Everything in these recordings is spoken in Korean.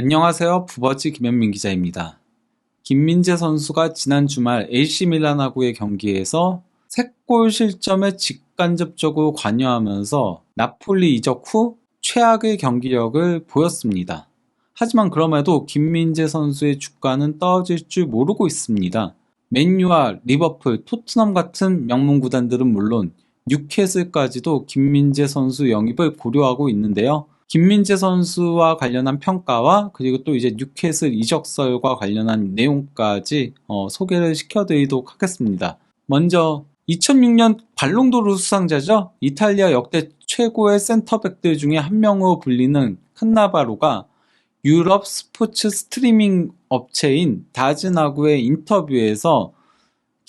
안녕하세요. 부버지 김현민 기자입니다. 김민재 선수가 지난 주말 AC 밀란하고의 경기에서 3골 실점에 직간접적으로 관여하면서 나폴리 이적 후 최악의 경기력을 보였습니다. 하지만 그럼에도 김민재 선수의 주가는 떨어질 줄 모르고 있습니다. 맨유와 리버풀, 토트넘 같은 명문 구단들은 물론 뉴캐슬까지도 김민재 선수 영입을 고려하고 있는데요. 김민재 선수와 관련한 평가와 그리고 또 이제 뉴캐슬 이적설과 관련한 내용까지 소개를 시켜드리도록 하겠습니다. 먼저 2006년 발롱도르 수상자죠. 이탈리아 역대 최고의 센터백들 중에 한 명으로 불리는 칸나바로가 유럽 스포츠 스트리밍 업체인 다즈나구의 인터뷰에서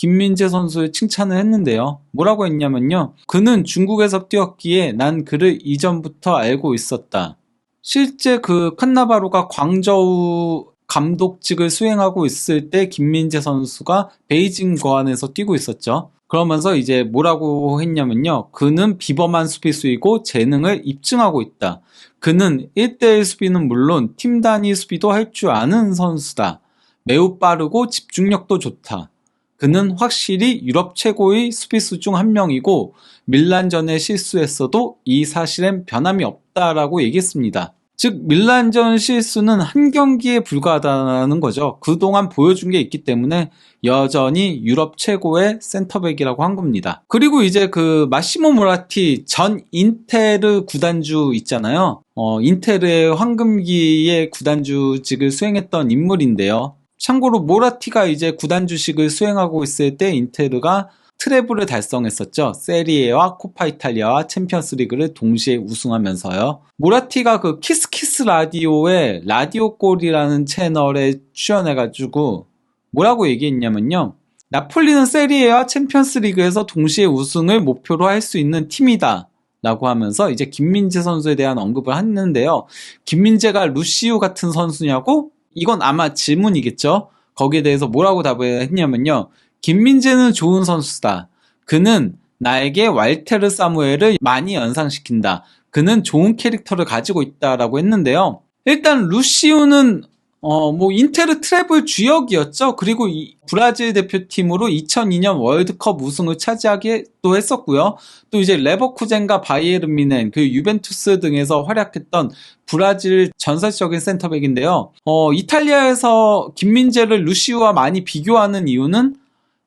김민재 선수를 칭찬을 했는데요. 뭐라고 했냐면요. 그는 중국에서 뛰었기에 난 그를 이전부터 알고 있었다. 실제 그 칸나바로가 광저우 감독직을 수행하고 있을 때 김민재 선수가 베이징 거안에서 뛰고 있었죠. 그러면서 이제 뭐라고 했냐면요. 그는 비범한 수비수이고 재능을 입증하고 있다. 그는 1대1 수비는 물론 팀 단위 수비도 할 줄 아는 선수다. 매우 빠르고 집중력도 좋다. 그는 확실히 유럽 최고의 수비수 중 한 명이고 밀란전에 실수했어도 이 사실엔 변함이 없다라고 얘기했습니다. 즉 밀란전 실수는 한 경기에 불과하다는 거죠. 그동안 보여준 게 있기 때문에 여전히 유럽 최고의 센터백이라고 한 겁니다. 그리고 이제 그 마시모 모라티 전 인테르 구단주 있잖아요. 인테르의 황금기의 구단주직을 수행했던 인물인데요. 참고로 모라티가 이제 구단주식을 수행하고 있을 때 인테르가 트래블을 달성했었죠. 세리에와 코파 이탈리아와 챔피언스 리그를 동시에 우승하면서요. 모라티가 그 키스키스 라디오의 라디오골이라는 채널에 출연해가지고 뭐라고 얘기했냐면요. 나폴리는 세리에와 챔피언스 리그에서 동시에 우승을 목표로 할 수 있는 팀이다. 라고 하면서 이제 김민재 선수에 대한 언급을 했는데요. 김민재가 루시우 같은 선수냐고? 이건 아마 질문이겠죠. 거기에 대해서 뭐라고 답을 했냐면요. 김민재는 좋은 선수다. 그는 나에게 왈테르 사무엘을 많이 연상시킨다. 그는 좋은 캐릭터를 가지고 있다라고 했는데요. 일단 루시우는 인테르 트래블 주역이었죠. 그리고 브라질 대표팀으로 2002년 월드컵 우승을 차지하기도 했었고요. 또 이제 레버쿠젠과 바이에른 뮌헨, 그 유벤투스 등에서 활약했던 브라질 전설적인 센터백인데요. 이탈리아에서 김민재를 루시우와 많이 비교하는 이유는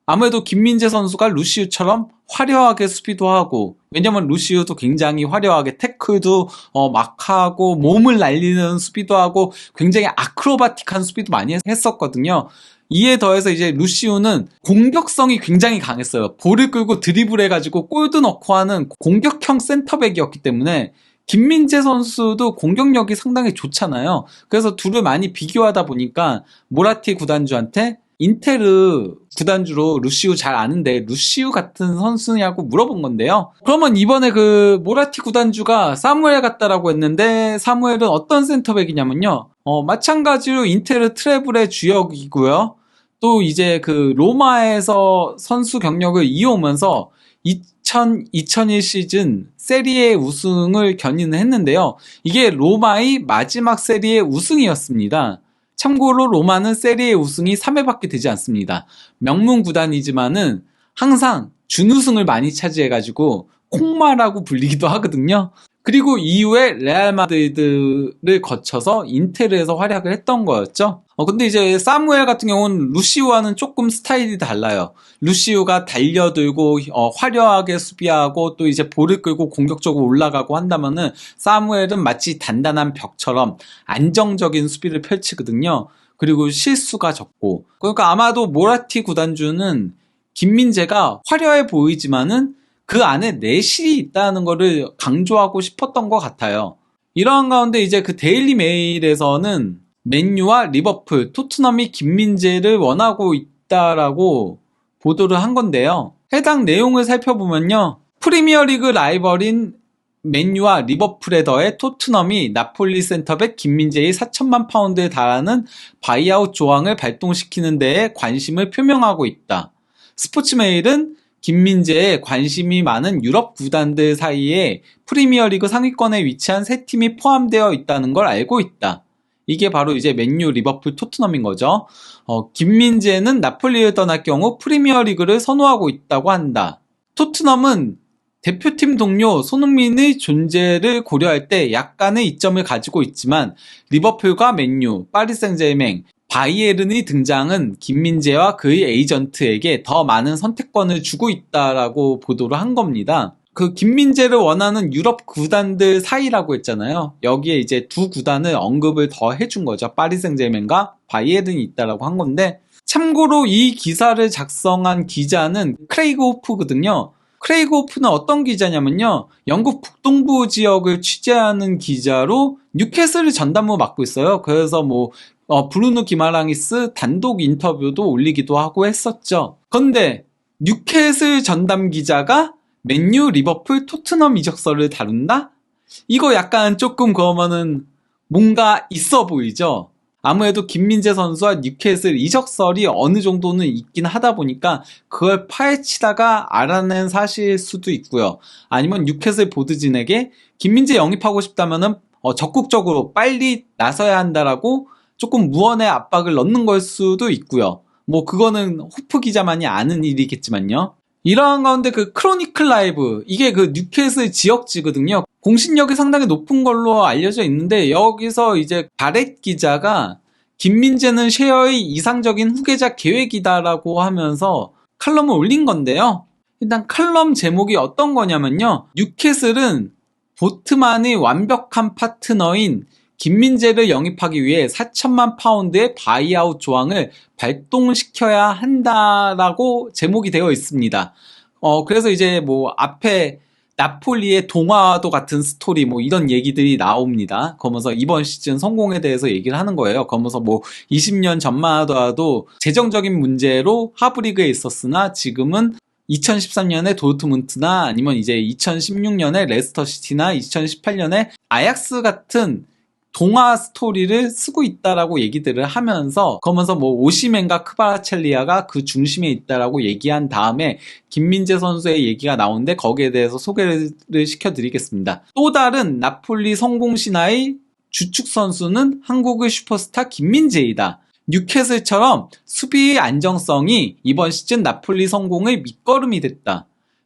아무래도 김민재 선수가 루시우처럼 화려하게 수비도 하고, 왜냐면 루시우도 굉장히 화려하게 태클도 막 하고 몸을 날리는 수비도 하고 굉장히 아크로바틱한 수비도 많이 했었거든요. 이에 더해서 이제 루시우는 공격성이 굉장히 강했어요. 볼을 끌고 드리블 해가지고 골도 넣고 하는 공격형 센터백이었기 때문에 김민재 선수도 공격력이 상당히 좋잖아요. 그래서 둘을 많이 비교하다 보니까 모라티 구단주한테 인테르 구단주로 루시우 잘 아는데 루시우 같은 선수냐고 물어본 건데요. 그러면 이번에 그 모라티 구단주가 사무엘 같다라고 했는데 사무엘은 어떤 센터백이냐면요. 마찬가지로 인테르 트래블의 주역이고요. 또 이제 그 로마에서 선수 경력을 이어오면서 2001 시즌 세리에 우승을 견인을 했는데요. 이게 로마의 마지막 세리에 우승이었습니다. 참고로 로마는 세리에 우승이 3회밖에 되지 않습니다. 명문 구단이지만은 항상 준우승을 많이 차지해가지고 콩마라고 불리기도 하거든요. 그리고 이후에 레알 마드리드를 거쳐서 인테르에서 활약을 했던 거였죠. 근데 이제 사무엘 같은 경우는 루시우와는 조금 스타일이 달라요. 루시우가 달려들고 화려하게 수비하고 또 이제 볼을 끌고 공격적으로 올라가고 한다면은 사무엘은 마치 단단한 벽처럼 안정적인 수비를 펼치거든요. 그리고 실수가 적고. 그러니까 아마도 모라티 구단주는 김민재가 화려해 보이지만은 그 안에 내실이 있다는 거를 강조하고 싶었던 것 같아요. 이러한 가운데 이제 그 데일리 메일에서는 맨유와 리버풀, 토트넘이 김민재를 원하고 있다라고 보도를 한 건데요. 해당 내용을 살펴보면요. 프리미어리그 라이벌인 맨유와 리버풀에 더해 토트넘이 나폴리 센터백 김민재의 4천만 파운드에 달하는 바이아웃 조항을 발동시키는 데에 관심을 표명하고 있다. 스포츠메일은 김민재에 관심이 많은 유럽 구단들 사이에 프리미어리그 상위권에 위치한 세 팀이 포함되어 있다는 걸 알고 있다. 이게 바로 이제 맨유, 리버풀, 토트넘인 거죠. 김민재는 나폴리를 떠날 경우 프리미어리그를 선호하고 있다고 한다. 토트넘은 대표팀 동료 손흥민의 존재를 고려할 때 약간의 이점을 가지고 있지만 리버풀과 맨유, 파리 생제르맹, 바이에른의 등장은 김민재와 그의 에이전트에게 더 많은 선택권을 주고 있다라고 보도를 한 겁니다. 그 김민재를 원하는 유럽 구단들 사이라고 했잖아요. 여기에 이제 두 구단을 언급을 더 해준 거죠. 파리 생제르맹과 바이에른이 있다라고 한 건데, 참고로 이 기사를 작성한 기자는 크레이그 호프거든요. 크레이그 호프는 어떤 기자냐면요, 영국 북동부 지역을 취재하는 기자로 뉴캐슬을 전담으로 맡고 있어요. 그래서 브루노 기마랑이스 단독 인터뷰도 올리기도 하고 했었죠. 그런데 뉴캐슬 전담 기자가 맨유, 리버풀, 토트넘 이적설을 다룬다? 이거 약간 조금 그러면은 뭔가 있어 보이죠? 아무래도 김민재 선수와 뉴캐슬 이적설이 어느 정도는 있긴 하다 보니까 그걸 파헤치다가 알아낸 사실일 수도 있고요. 아니면 뉴캐슬 보드진에게 김민재 영입하고 싶다면은 적극적으로 빨리 나서야 한다라고 조금 무언의 압박을 넣는 걸 수도 있고요. 그거는 호프 기자만이 아는 일이겠지만요. 이러한 가운데 그 크로니클 라이브, 이게 그 뉴캐슬 지역지거든요. 공신력이 상당히 높은 걸로 알려져 있는데, 여기서 이제 바렛 기자가 김민재는 쉐어의 이상적인 후계자 계획이다라고 하면서 칼럼을 올린 건데요. 일단 칼럼 제목이 어떤 거냐면요, 뉴캐슬은 보트만의 완벽한 파트너인 김민재를 영입하기 위해 4천만 파운드의 바이아웃 조항을 발동시켜야 한다라고 제목이 되어 있습니다. 그래서 이제 앞에 나폴리의 동화와도 같은 스토리 이런 얘기들이 나옵니다. 그러면서 이번 시즌 성공에 대해서 얘기를 하는 거예요. 그러면서 20년 전만 하더라도 재정적인 문제로 하브리그에 있었으나 지금은 2013년에 도르트문트나 아니면 이제 2016년에 레스터 시티나 2018년에 아약스 같은 동화 스토리를 쓰고 있다라고 얘기들을 하면서, 그러면서 오시멘과 크바라첼리아가 그 중심에 있다라고 얘기한 다음에 김민재 선수의 얘기가 나오는데 거기에 대해서 소개를 시켜드리겠습니다. 또 다른 나폴리 성공 신화의 주축 선수는 한국의 슈퍼스타 김민재이다. 뉴캐슬처럼 수비의 안정성이 이번 시즌 나폴리 성공의 밑거름이 됐다.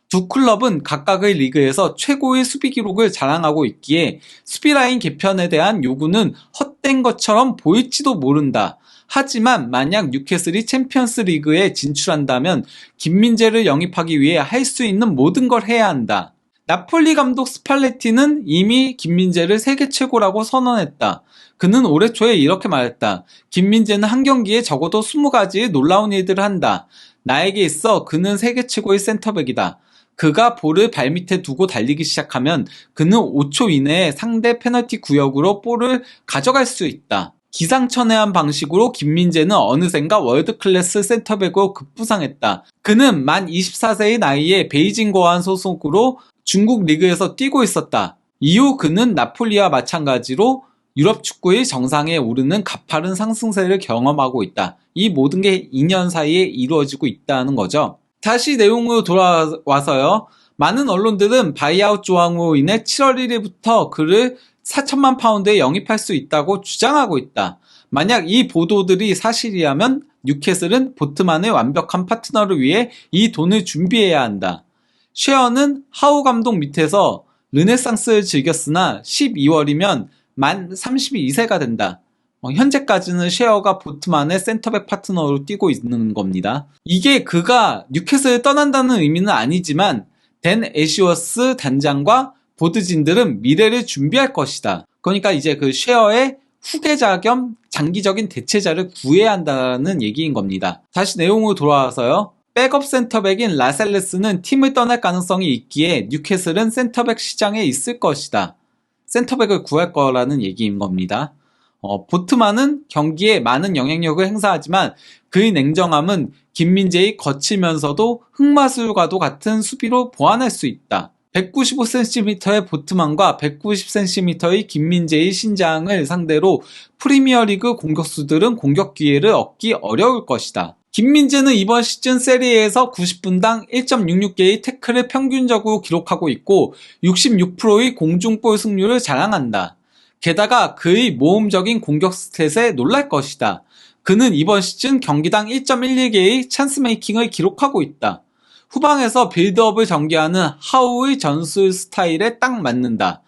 두 클럽은 각각의 리그에서 최고의 수비 기록을 자랑하고 있기에 수비 라인 개편에 대한 요구는 헛된 것처럼 보일지도 모른다. 하지만 만약 뉴캐슬이 챔피언스 리그에 진출한다면 김민재를 영입하기 위해 할 수 있는 모든 걸 해야 한다. 나폴리 감독 스팔레티는 이미 김민재를 세계 최고라고 선언했다. 그는 올해 초에 이렇게 말했다. 김민재는 한 경기에 적어도 20가지의 놀라운 일들을 한다. 나에게 있어 그는 세계 최고의 센터백이다. 그가 볼을 발밑에 두고 달리기 시작하면 그는 5초 이내에 상대 페널티 구역으로 볼을 가져갈 수 있다. 기상천외한 방식으로 김민재는 어느샌가 월드클래스 센터백으로 급부상했다. 그는 만 24세의 나이에 베이징 거한 소속으로 중국 리그에서 뛰고 있었다. 이후 그는 나폴리와 마찬가지로 유럽 축구의 정상에 오르는 가파른 상승세를 경험하고 있다. 이 모든 게 2년 사이에 이루어지고 있다는 거죠. 다시 내용으로 돌아와서요. 많은 언론들은 바이아웃 조항으로 인해 7월 1일부터 그를 4천만 파운드에 영입할 수 있다고 주장하고 있다. 만약 이 보도들이 사실이라면 뉴캐슬은 보트만의 완벽한 파트너를 위해 이 돈을 준비해야 한다. 쉐어는 하우 감독 밑에서 르네상스를 즐겼으나 12월이면 만 32세가 된다. 현재까지는 쉐어가 보트만의 센터백 파트너로 뛰고 있는 겁니다. 이게 그가 뉴캐슬을 떠난다는 의미는 아니지만 댄 애쉬워스 단장과 보드진들은 미래를 준비할 것이다. 그러니까 이제 그 쉐어의 후계자 겸 장기적인 대체자를 구해야 한다는 얘기인 겁니다. 다시 내용으로 돌아와서요. 백업 센터백인 라셀레스는 팀을 떠날 가능성이 있기에 뉴캐슬은 센터백 시장에 있을 것이다. 센터백을 구할 거라는 얘기인 겁니다. 보트만은 경기에 많은 영향력을 행사하지만 그의 냉정함은 김민재의 거칠면서도 흑마술과도 같은 수비로 보완할 수 있다. 195cm의 보트만과 190cm의 김민재의 신장을 상대로 프리미어리그 공격수들은 공격 기회를 얻기 어려울 것이다. 김민재는 이번 시즌 세리에에서 90분당 1.66개의 태클을 평균적으로 기록하고 있고 66%의 공중볼 승률을 자랑한다. 게다가 그의 모험적인 공격 스탯에 놀랄 것이다. 그는 이번 시즌 경기당 1.11개의 찬스 메이킹을 기록하고 있다. 후방에서 빌드업을 전개하는 하우의 전술 스타일에 딱 맞는다.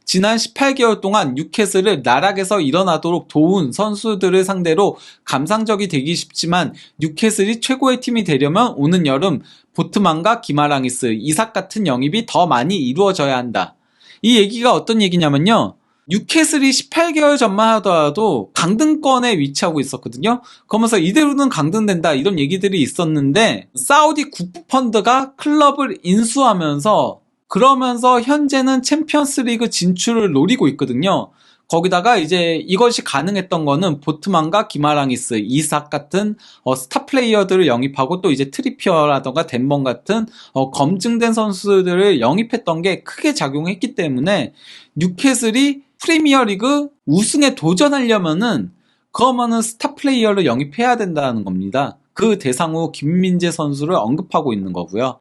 지난 18개월 동안 뉴캐슬을 나락에서 일어나도록 도운 선수들을 상대로 감상적이 되기 쉽지만 뉴캐슬이 최고의 팀이 되려면 오는 여름 보트만과 기마랑이스, 이삭 같은 영입이 더 많이 이루어져야 한다. 이 얘기가 어떤 얘기냐면요. 뉴캐슬이 18개월 전만 하더라도 강등권에 위치하고 있었거든요. 그러면서 이대로는 강등된다 이런 얘기들이 있었는데 사우디 국부펀드가 클럽을 인수하면서 그러면서 현재는 챔피언스리그 진출을 노리고 있거든요. 거기다가 이제 이것이 가능했던 거는 보트만과 기마랑이스, 이삭 같은 스타 플레이어들을 영입하고 또 이제 트리피어라던가 덴번 같은 검증된 선수들을 영입했던 게 크게 작용했기 때문에 뉴캐슬이 프리미어리그 우승에 도전하려면은 그러면은 스타 플레이어를 영입해야 된다는 겁니다. 그 대상으로 김민재 선수를 언급하고 있는 거고요.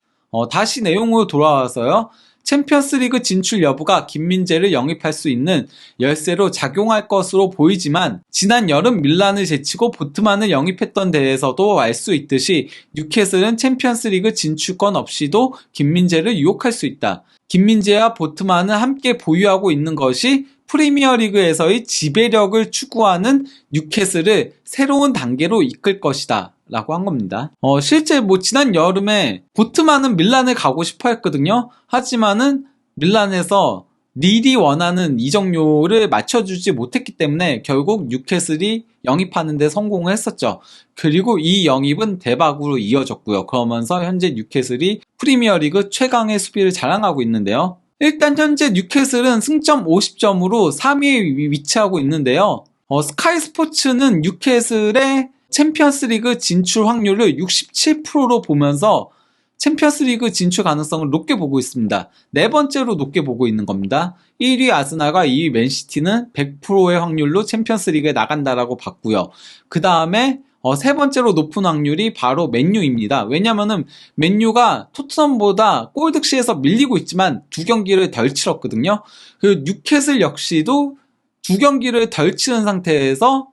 다시 내용으로 돌아와서요. 챔피언스리그 진출 여부가 김민재를 영입할 수 있는 열쇠로 작용할 것으로 보이지만 지난 여름 밀란을 제치고 보트만을 영입했던 데에서도 알 수 있듯이 뉴캐슬은 챔피언스리그 진출권 없이도 김민재를 유혹할 수 있다. 김민재와 보트만은 함께 보유하고 있는 것이 프리미어리그에서의 지배력을 추구하는 뉴캐슬을 새로운 단계로 이끌 것이다 라고 한 겁니다. 실제 지난 여름에 보트만은 밀란을 가고 싶어 했거든요. 하지만은 밀란에서 릴이 원하는 이적료를 맞춰주지 못했기 때문에 결국 뉴캐슬이 영입하는 데 성공을 했었죠. 그리고 이 영입은 대박으로 이어졌고요. 그러면서 현재 뉴캐슬이 프리미어리그 최강의 수비를 자랑하고 있는데요. 일단 현재 뉴캐슬은 승점 50점으로 3위에 위치하고 있는데요. 스카이 스포츠는 뉴캐슬의 챔피언스리그 진출 확률을 67%로 보면서 챔피언스리그 진출 가능성을 높게 보고 있습니다. 네 번째로 높게 보고 있는 겁니다. 1위 아스날과 2위 맨시티는 100%의 확률로 챔피언스리그에 나간다라고 봤고요. 그 다음에 세 번째로 높은 확률이 바로 맨유입니다. 왜냐면은 맨유가 토트넘보다 골 득실에서 밀리고 있지만 두 경기를 덜 치렀거든요. 그리고 뉴캐슬 역시도 두 경기를 덜 치른 상태에서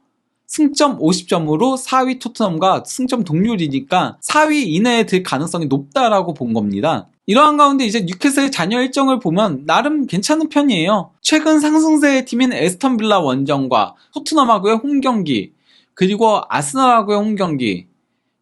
승점 50점으로 4위 토트넘과 승점 동률이니까 4위 이내에 들 가능성이 높다라고 본 겁니다. 이러한 가운데 이제 뉴캐슬의 잔여 일정을 보면 나름 괜찮은 편이에요. 최근 상승세의 팀인 에스턴 빌라 원정과 토트넘하고의 홈경기, 그리고 아스날하고의 홈경기,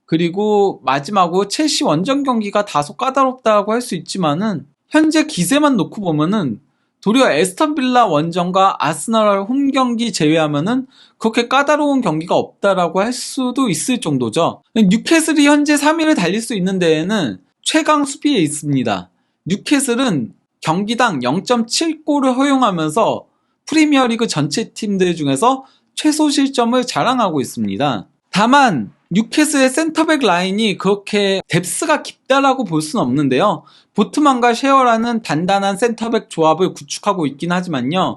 그리고 마지막으로 첼시 원정 경기가 다소 까다롭다고 할 수 있지만은 현재 기세만 놓고 보면은 도리어 에스턴 빌라 원정과 아스날 홈경기 제외하면은 그렇게 까다로운 경기가 없다라고 할 수도 있을 정도죠. 뉴캐슬이 현재 3위를 달릴 수 있는 데에는 최강 수비에 있습니다. 뉴캐슬은 경기당 0.7골을 허용하면서 프리미어리그 전체 팀들 중에서 최소 실점을 자랑하고 있습니다. 다만 뉴캐슬의 센터백 라인이 그렇게 뎁스가 깊다라고 볼 수는 없는데요. 보트만과 셰어라는 단단한 센터백 조합을 구축하고 있긴 하지만요.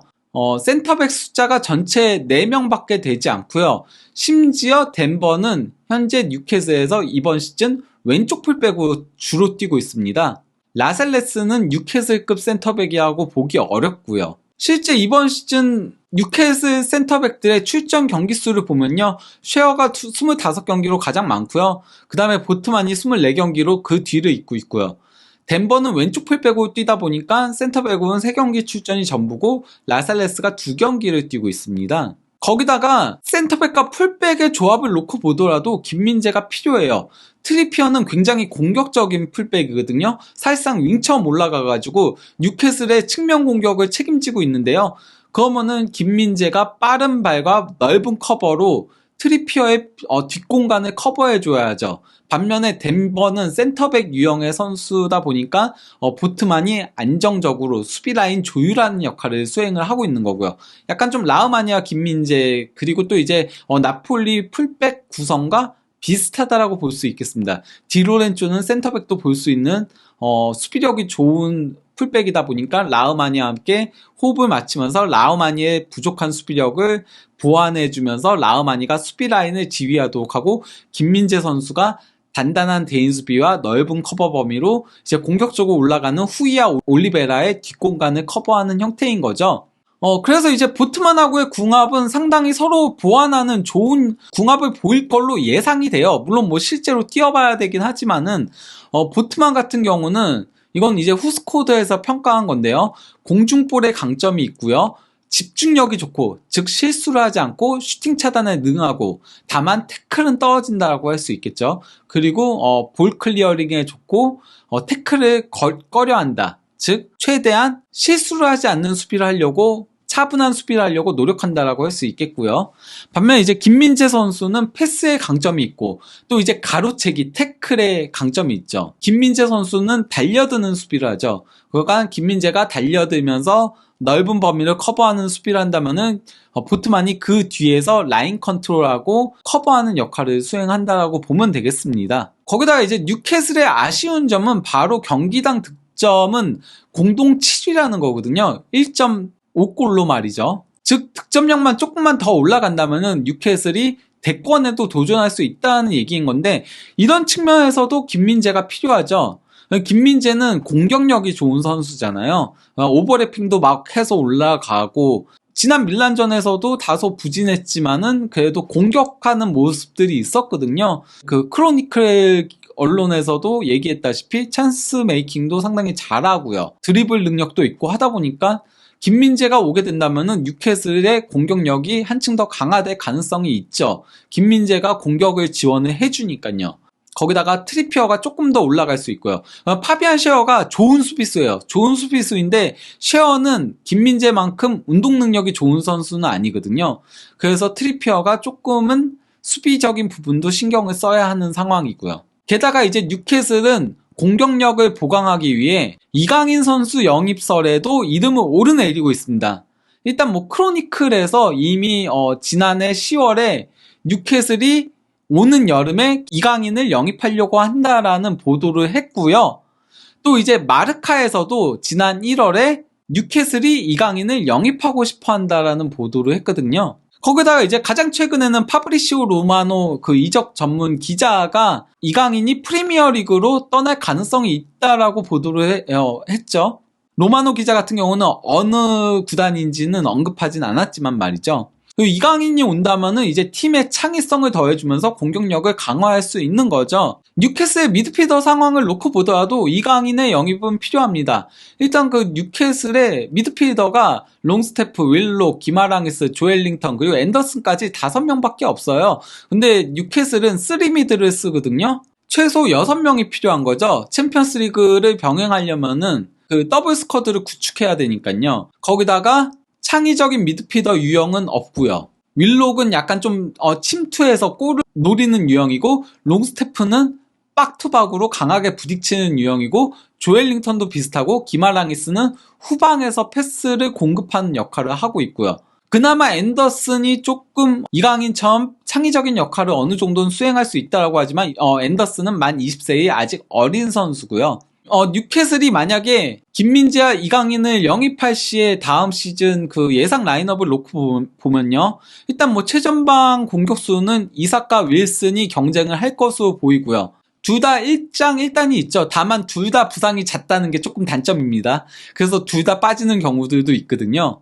센터백 숫자가 전체 4명밖에 되지 않고요. 심지어 덴버는 현재 뉴캐슬에서 이번 시즌 왼쪽 풀백으로 주로 뛰고 있습니다. 라셀레스는 뉴캐슬급 센터백이라고 보기 어렵고요. 실제 이번 시즌 뉴캐슬 센터백들의 출전 경기 수를 보면요. 쉐어가 25경기로 가장 많고요. 그 다음에 보트만이 24경기로 그 뒤를 잇고 있고요. 덴버는 왼쪽 풀백으로 뛰다 보니까 센터백으로는 3경기 출전이 전부고 라살레스가 2경기를 뛰고 있습니다. 거기다가 센터백과 풀백의 조합을 놓고 보더라도 김민재가 필요해요. 트리피어는 굉장히 공격적인 풀백이거든요. 사실상 윙처럼 올라가가지고 뉴캐슬의 측면 공격을 책임지고 있는데요. 그러면은 김민재가 빠른 발과 넓은 커버로 트리피어의 뒷공간을 커버해줘야죠. 반면에 덴버는 센터백 유형의 선수다 보니까 보트만이 안정적으로 수비 라인 조율하는 역할을 수행을 하고 있는 거고요. 약간 좀 라흐마니아 김민재 그리고 또 이제 나폴리 풀백 구성과 비슷하다라고 볼 수 있겠습니다. 디로렌조는 센터백도 볼 수 있는 수비력이 좋은 풀백이다 보니까 라흐마니와 함께 호흡을 맞추면서 라흐마니의 부족한 수비력을 보완해주면서 라흐마니가 수비 라인을 지휘하도록 하고 김민재 선수가 단단한 대인 수비와 넓은 커버 범위로 이제 공격적으로 올라가는 후이아 올리베라의 뒷공간을 커버하는 형태인 거죠. 그래서 이제 보트만하고의 궁합은 상당히 서로 보완하는 좋은 궁합을 보일 걸로 예상이 돼요. 물론 뭐 실제로 뛰어봐야 되긴 하지만은, 보트만 같은 경우는 이건 이제 후스코드에서 평가한 건데요. 공중볼의 강점이 있고요. 집중력이 좋고, 즉 실수를 하지 않고 슈팅 차단에 능하고, 다만 태클은 떨어진다고 할 수 있겠죠. 그리고 볼 클리어링에 좋고, 태클을 꺼려한다. 즉 최대한 실수를 하지 않는 수비를 하려고, 차분한 수비를 하려고 노력한다라고 할 수 있겠고요. 반면 이제 김민재 선수는 패스의 강점이 있고, 또 이제 가로채기, 태클의 강점이 있죠. 김민재 선수는 달려드는 수비를 하죠. 그러니까 김민재가 달려들면서 넓은 범위를 커버하는 수비를 한다면은 보트만이 그 뒤에서 라인 컨트롤하고 커버하는 역할을 수행한다라고 보면 되겠습니다. 거기다가 이제 뉴캐슬의 아쉬운 점은 바로 경기당 득점은 공동 7위라는 거거든요. 1.5골로 말이죠. 즉 득점력만 조금만 더 올라간다면은 뉴캐슬이 대권에도 도전할 수 있다는 얘기인 건데, 이런 측면에서도 김민재가 필요하죠. 김민재는 공격력이 좋은 선수잖아요. 오버래핑도 막 해서 올라가고, 지난 밀란전에서도 다소 부진했지만은 그래도 공격하는 모습들이 있었거든요. 그 크로니클 언론에서도 얘기했다시피 찬스 메이킹도 상당히 잘하고요. 드리블 능력도 있고 하다 보니까 김민재가 오게 된다면은 뉴캐슬의 공격력이 한층 더 강화될 가능성이 있죠. 김민재가 공격을 지원을 해주니까요. 거기다가 트리피어가 조금 더 올라갈 수 있고요. 파비안 셰어가 좋은 수비수예요. 좋은 수비수인데 셰어는 김민재만큼 운동 능력이 좋은 선수는 아니거든요. 그래서 트리피어가 조금은 수비적인 부분도 신경을 써야 하는 상황이고요. 게다가 이제 뉴캐슬은 공격력을 보강하기 위해 이강인 선수 영입설에도 이름을 오르내리고 있습니다. 일단 뭐 크로니클에서 이미 지난해 10월에 뉴캐슬이 오는 여름에 이강인을 영입하려고 한다라는 보도를 했고요. 또 이제 마르카에서도 지난 1월에 뉴캐슬이 이강인을 영입하고 싶어 한다라는 보도를 했거든요. 거기다가 이제 가장 최근에는 파브리시오 로마노 그 이적 전문 기자가 이강인이 프리미어리그로 떠날 가능성이 있다라고 보도를 했죠. 로마노 기자 같은 경우는 어느 구단인지는 언급하진 않았지만 말이죠. 이강인이 온다면은 이제 팀의 창의성을 더해주면서 공격력을 강화할 수 있는 거죠. 뉴캐슬의 미드필더 상황을 놓고 보더라도 이강인의 영입은 필요합니다. 일단 그 뉴캐슬의 미드필더가 롱스테프, 윌록, 기마랑이스, 조엘링턴 그리고 앤더슨까지 5명밖에 없어요. 근데 뉴캐슬은 3미드를 쓰거든요. 최소 6명이 필요한 거죠. 챔피언스 리그를 병행하려면은 그 더블 스쿼드를 구축해야 되니까요. 거기다가 창의적인 미드필더 유형은 없고요. 윌록은 약간 좀 침투해서 골을 노리는 유형이고, 롱스테프는 박투박으로 강하게 부딪히는 유형이고, 조엘링턴도 비슷하고, 기마랑이스는 후방에서 패스를 공급하는 역할을 하고 있고요. 그나마 앤더슨이 조금 이강인처럼 창의적인 역할을 어느 정도는 수행할 수 있다고 하지만 앤더슨은 만 20세의 아직 어린 선수고요. 뉴캐슬이 만약에 김민재와 이강인을 영입할 시에 다음 시즌 그 예상 라인업을 놓고 보면요. 일단 뭐 최전방 공격수는 이삭과 윌슨이 경쟁을 할 것으로 보이고요. 둘 다 1장 1단이 있죠. 다만 둘 다 부상이 잦다는 게 조금 단점입니다. 그래서 둘 다 빠지는 경우들도 있거든요.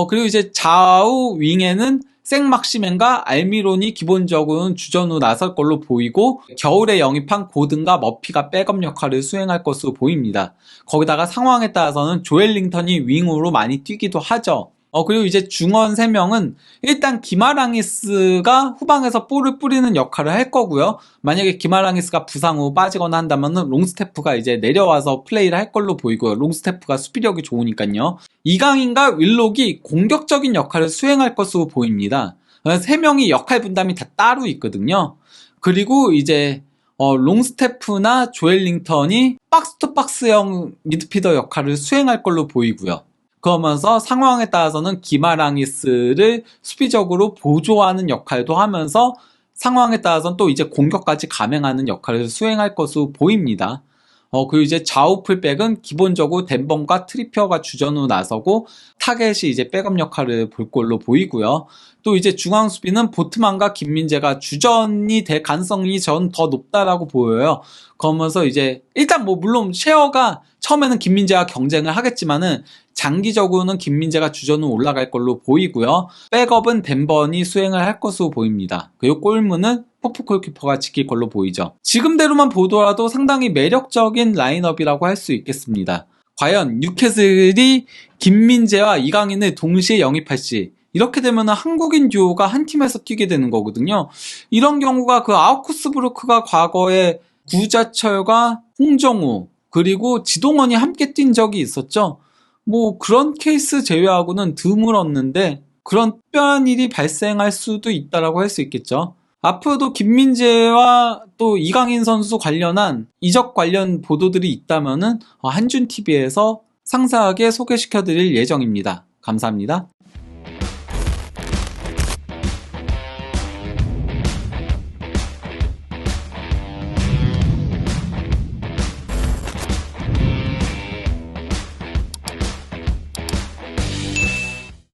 그리고 이제 좌우 윙에는 생막시멘과 알미론이 기본적으로는 주전으로 나설 걸로 보이고, 겨울에 영입한 고든과 머피가 백업 역할을 수행할 것으로 보입니다. 거기다가 상황에 따라서는 조엘링턴이 윙으로 많이 뛰기도 하죠. 그리고 이제 중원 3명은 일단 기마랑이스가 후방에서 볼을 뿌리는 역할을 할 거고요. 만약에 기마랑이스가 부상 후 빠지거나 한다면 롱스테프가 이제 내려와서 플레이를 할 걸로 보이고요. 롱스테프가 수비력이 좋으니까요. 이강인과 윌록이 공격적인 역할을 수행할 것으로 보입니다. 3명이 역할 분담이 다 따로 있거든요. 그리고 이제 롱스테프나 조엘링턴이 박스투박스형 미드필더 역할을 수행할 걸로 보이고요. 그러면서 상황에 따라서는 기마랑이스를 수비적으로 보조하는 역할도 하면서 상황에 따라서는 또 이제 공격까지 감행하는 역할을 수행할 것으로 보입니다. 그리고 이제 좌우 풀백은 기본적으로 덴범과 트리피어가 주전으로 나서고 타겟이 이제 백업 역할을 볼 걸로 보이고요. 또 이제 중앙 수비는 보트만과 김민재가 주전이 될 가능성이 전 더 높다라고 보여요. 그러면서 이제 일단 뭐 물론 쉐어가 처음에는 김민재와 경쟁을 하겠지만은 장기적으로는 김민재가 주전으로 올라갈 걸로 보이고요. 백업은 댄번이 수행을 할 것으로 보입니다. 그리고 골문은 포프 골키퍼가 지킬 걸로 보이죠. 지금대로만 보더라도 상당히 매력적인 라인업이라고 할 수 있겠습니다. 과연 뉴캐슬이 김민재와 이강인을 동시에 영입할지, 이렇게 되면 한국인 듀오가 한 팀에서 뛰게 되는 거거든요. 이런 경우가 그 아우크스부르크가 과거에 구자철과 홍정우 그리고 지동원이 함께 뛴 적이 있었죠. 뭐 그런 케이스 제외하고는 드물었는데 그런 특별한 일이 발생할 수도 있다라고 할 수 있겠죠. 앞으로도 김민재와 또 이강인 선수 관련한 이적 관련 보도들이 있다면은 한준TV에서 상세하게 소개시켜드릴 예정입니다. 감사합니다.